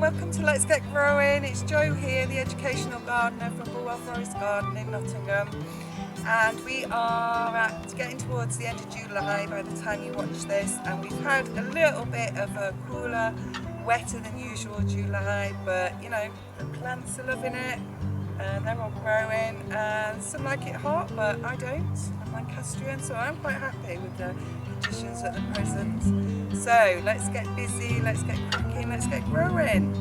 welcome to Let's Get Growing. It's Jo here, the educational gardener from Bulwell Forest Garden in Nottingham, and we are getting towards the end of July by the time you watch this, and we've had a little bit of a cooler, wetter than usual July, but you know, the plants are loving it and they're all growing, and some like it hot, but I don't. I'm Lancastrian, so I'm quite happy with the conditions at the present. So let's get busy, let's get cracking, let's get growing.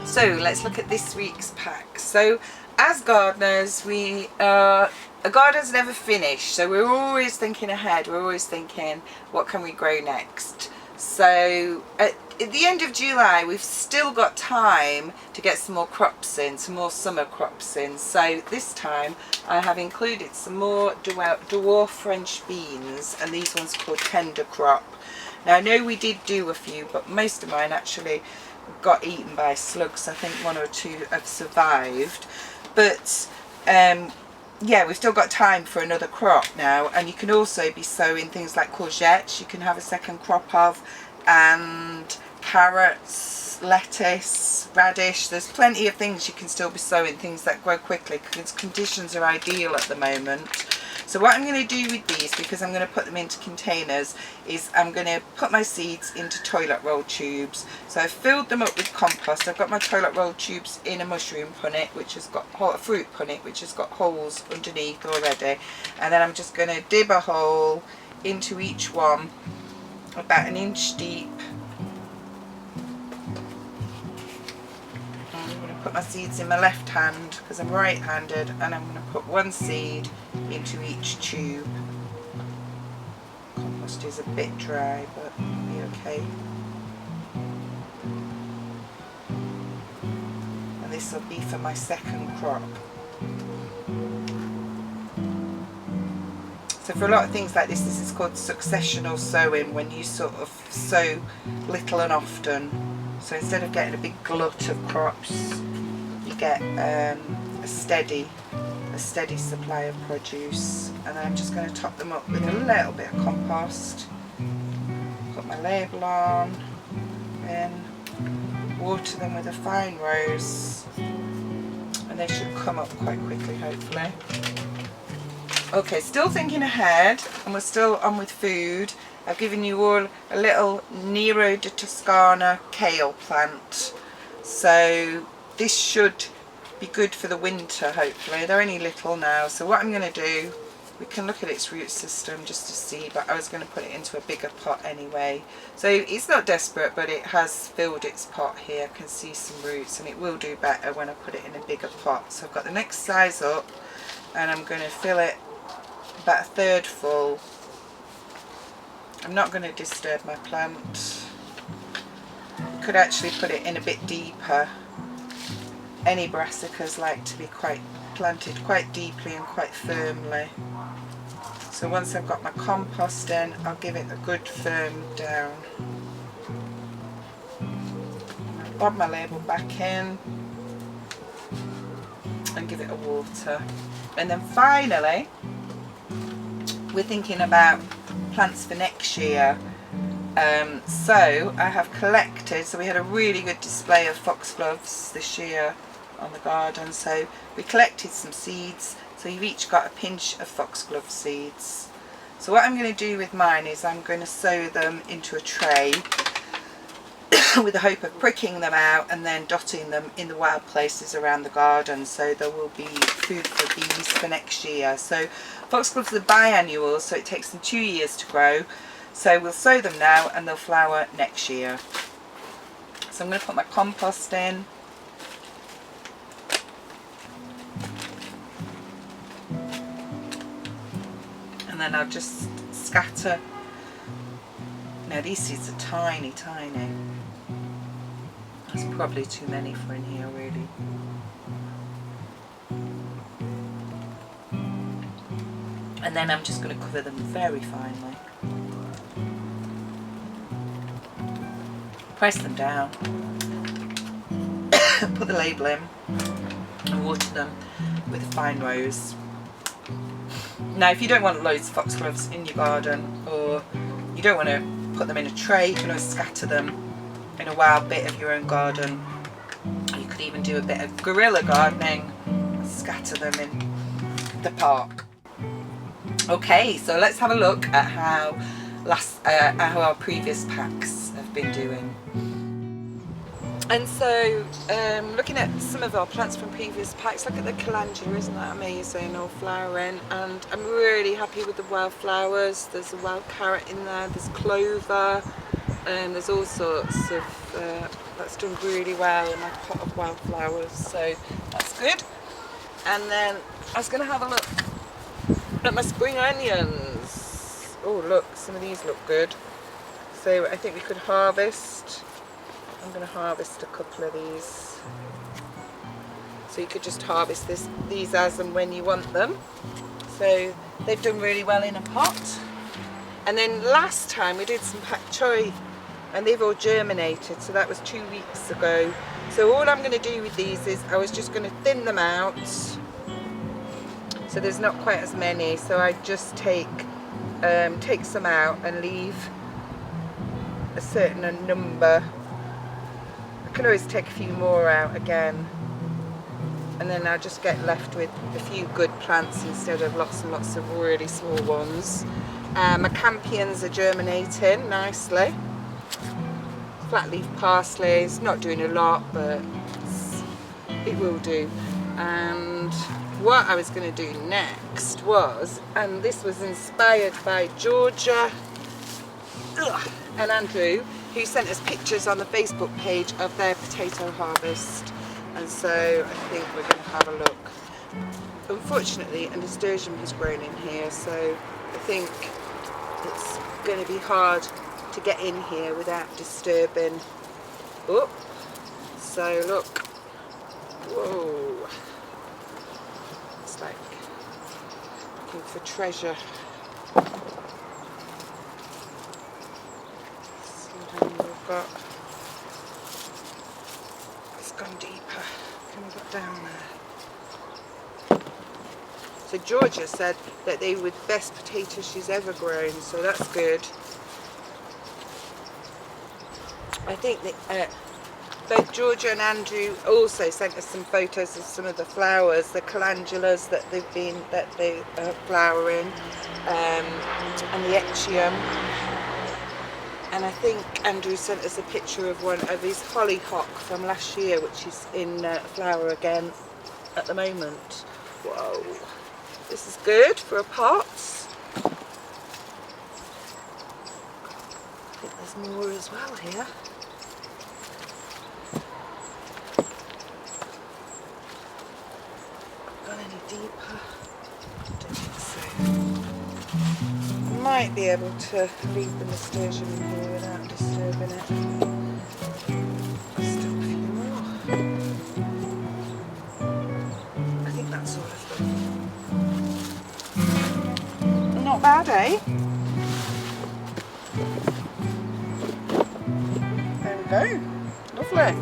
So let's look at this week's pack. So as gardeners, a garden's never finished, so we're always thinking ahead, we're always thinking what can we grow next. So at the end of July we've still got time to get some more crops in, some more summer crops in. So this time I have included some more dwarf French beans, and these ones called tender crop. Now I know we did do a few, but most of mine actually got eaten by slugs. I think one or two have survived, but yeah, we've still got time for another crop now. And you can also be sowing things like courgettes, you can have a second crop of, and carrots, lettuce, radish. There's plenty of things you can still be sowing, things that grow quickly, because conditions are ideal at the moment. So what I'm going to do with these, because I'm going to put them into containers, is I'm going to put my seeds into toilet roll tubes. So I've filled them up with compost. I've got my toilet roll tubes in a mushroom punnet, which has got a fruit punnet, which has got holes underneath already. And then I'm just going to dib a hole into each one, about 1 inch deep. Put my seeds in my left hand because I'm right-handed, and I'm going to put one seed into each tube. Compost is a bit dry, but it'll be okay. And this will be for my second crop. So for a lot of things like this is called successional sowing, when you sort of sow little and often. So instead of getting a big glut of crops, you get a steady supply of produce. And then I'm just going to top them up with a little bit of compost. Put my label on, then water them with a fine rose, and they should come up quite quickly, hopefully. Okay, still thinking ahead, and we're still on with food. I've given you all a little Nero de Toscana kale plant. So this should be good for the winter, hopefully. They're only little now. So what I'm going to do, we can look at its root system just to see, but I was going to put it into a bigger pot anyway. So it's not desperate, but it has filled its pot here. I can see some roots, and it will do better when I put it in a bigger pot. So I've got the next size up, and I'm going to fill it about 1/3 full. I'm not going to disturb my plant. Could actually put it in a bit deeper. Any brassicas like to be planted quite deeply and quite firmly. So once I've got my compost in, I'll give it a good firm down. I'll bob my label back in and give it a water. And then finally, we're thinking about plants for next year. So I have collected, so we had a really good display of foxgloves this year on the garden, so we collected some seeds. So you've each got a pinch of foxglove seeds. So what I'm going to do with mine is I'm going to sow them into a tray with the hope of pricking them out and then dotting them in the wild places around the garden, so there will be food for bees for next year. So foxgloves are biannual, so it takes them 2 years to grow. So we'll sow them now and they'll flower next year. So I'm going to put my compost in. And then I'll just scatter. Now these seeds are tiny, tiny. That's probably too many for in here, really. And then I'm just going to cover them very finely. press them down, put the label in and water them with a fine rose. Now if you don't want loads of foxgloves in your garden, or you don't want to put them in a tray, you can always scatter them in a wild bit of your own garden. You could even do a bit of guerrilla gardening, scatter them in the park. Okay, so let's have a look at how our previous packs have been doing. And so, looking at some of our plants from previous packs, look at the calendula, isn't that amazing, all flowering, and I'm really happy with the wildflowers. There's a wild carrot in there, there's clover, and there's all sorts of, that's done really well in my pot of wildflowers, so that's good. And then I was going to have a look at my spring onions. Oh look, some of these look good. So I think we could harvest. I'm going to harvest a couple of these. So you could just harvest these as and when you want them. So they've done really well in a pot. And then last time we did some pak choi and they've all germinated. So that was 2 weeks ago. So all I'm going to do with these is I was just going to thin them out. So there's not quite as many. So I just take some out and leave a certain number. I can always take a few more out again, and then I'll just get left with a few good plants instead of lots and lots of really small ones. My campions are germinating nicely. Flat leaf parsley is not doing a lot, but it will do. And what I was going to do next was, and this was inspired by Georgia and Andrew, who sent us pictures on the Facebook page of their potato harvest, and so I think we're going to have a look. Unfortunately, a nasturtium has grown in here, so I think it's going to be hard to get in here without disturbing. Oh, so look, whoa, it's like looking for treasure. Got, it's gone deeper. Can we get down there? So Georgia said that they were the best potatoes she's ever grown, so that's good. I think that both Georgia and Andrew also sent us some photos of some of the flowers, the calendulas that they are flowering, and the echium. And I think Andrew sent us a picture of one of his hollyhock from last year, which is in flower again at the moment. Whoa, this is good for a pot. I think there's more as well here. Gone any deeper? I don't think so. Might be able to leave the nasturtium in here without disturbing it. Still a few more. I think that's all of them. Not bad, eh? There we go. Lovely.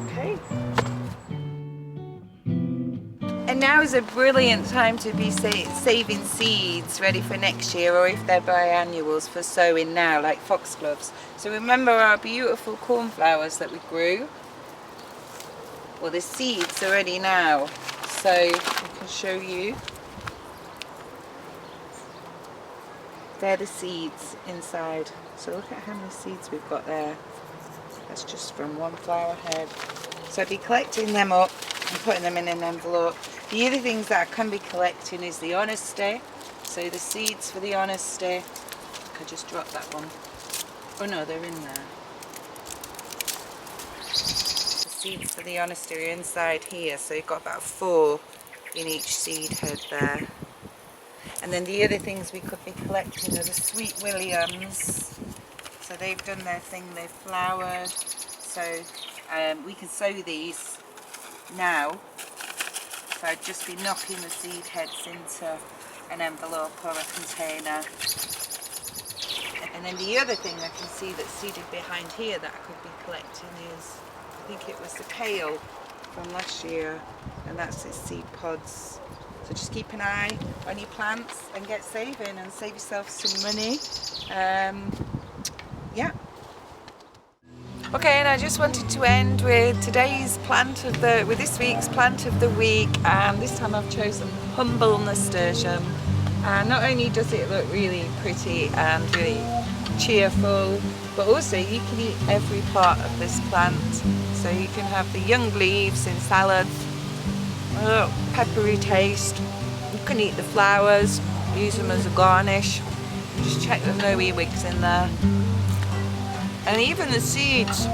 Okay. And now is a brilliant time to be saving seeds ready for next year, or if they're biannuals, for sowing now, like foxgloves. So remember our beautiful cornflowers that we grew? Well, there's seeds already now, so I can show you. They're the seeds inside. So look at how many seeds we've got there. That's just from one flower head. So I'd be collecting them up and putting them in an envelope. The other things that I can be collecting is the honesty. So the seeds for the honesty. I could just drop that one. Oh no, they're in there. The seeds for the honesty are inside here. So you've got about 4 in each seed head there. And then the other things we could be collecting are the sweet williams. So they've done their thing, they've flowered. So we can sow these now. So I'd just be knocking the seed heads into an envelope or a container and And then the other thing I can see that's seeded behind here that I could be collecting is, I think it was the kale from last year, and that's its seed pods. So just keep an eye on your plants and get saving and save yourself some money. Yeah. Okay, and I just wanted to end with today's plant of the, with this week's plant of the week, and this time I've chosen humble nasturtium. And not only does it look really pretty and really cheerful, but also you can eat every part of this plant. So you can have the young leaves in salads, a little peppery taste. You can eat the flowers, use them as a garnish. Just check there's no earwigs in there. And even the seeds,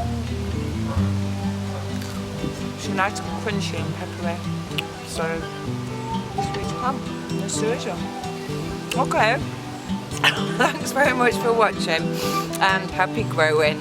it's nice and crunchy and peppery. So this week's plant, nasturtium. Okay, thanks very much for watching and happy growing.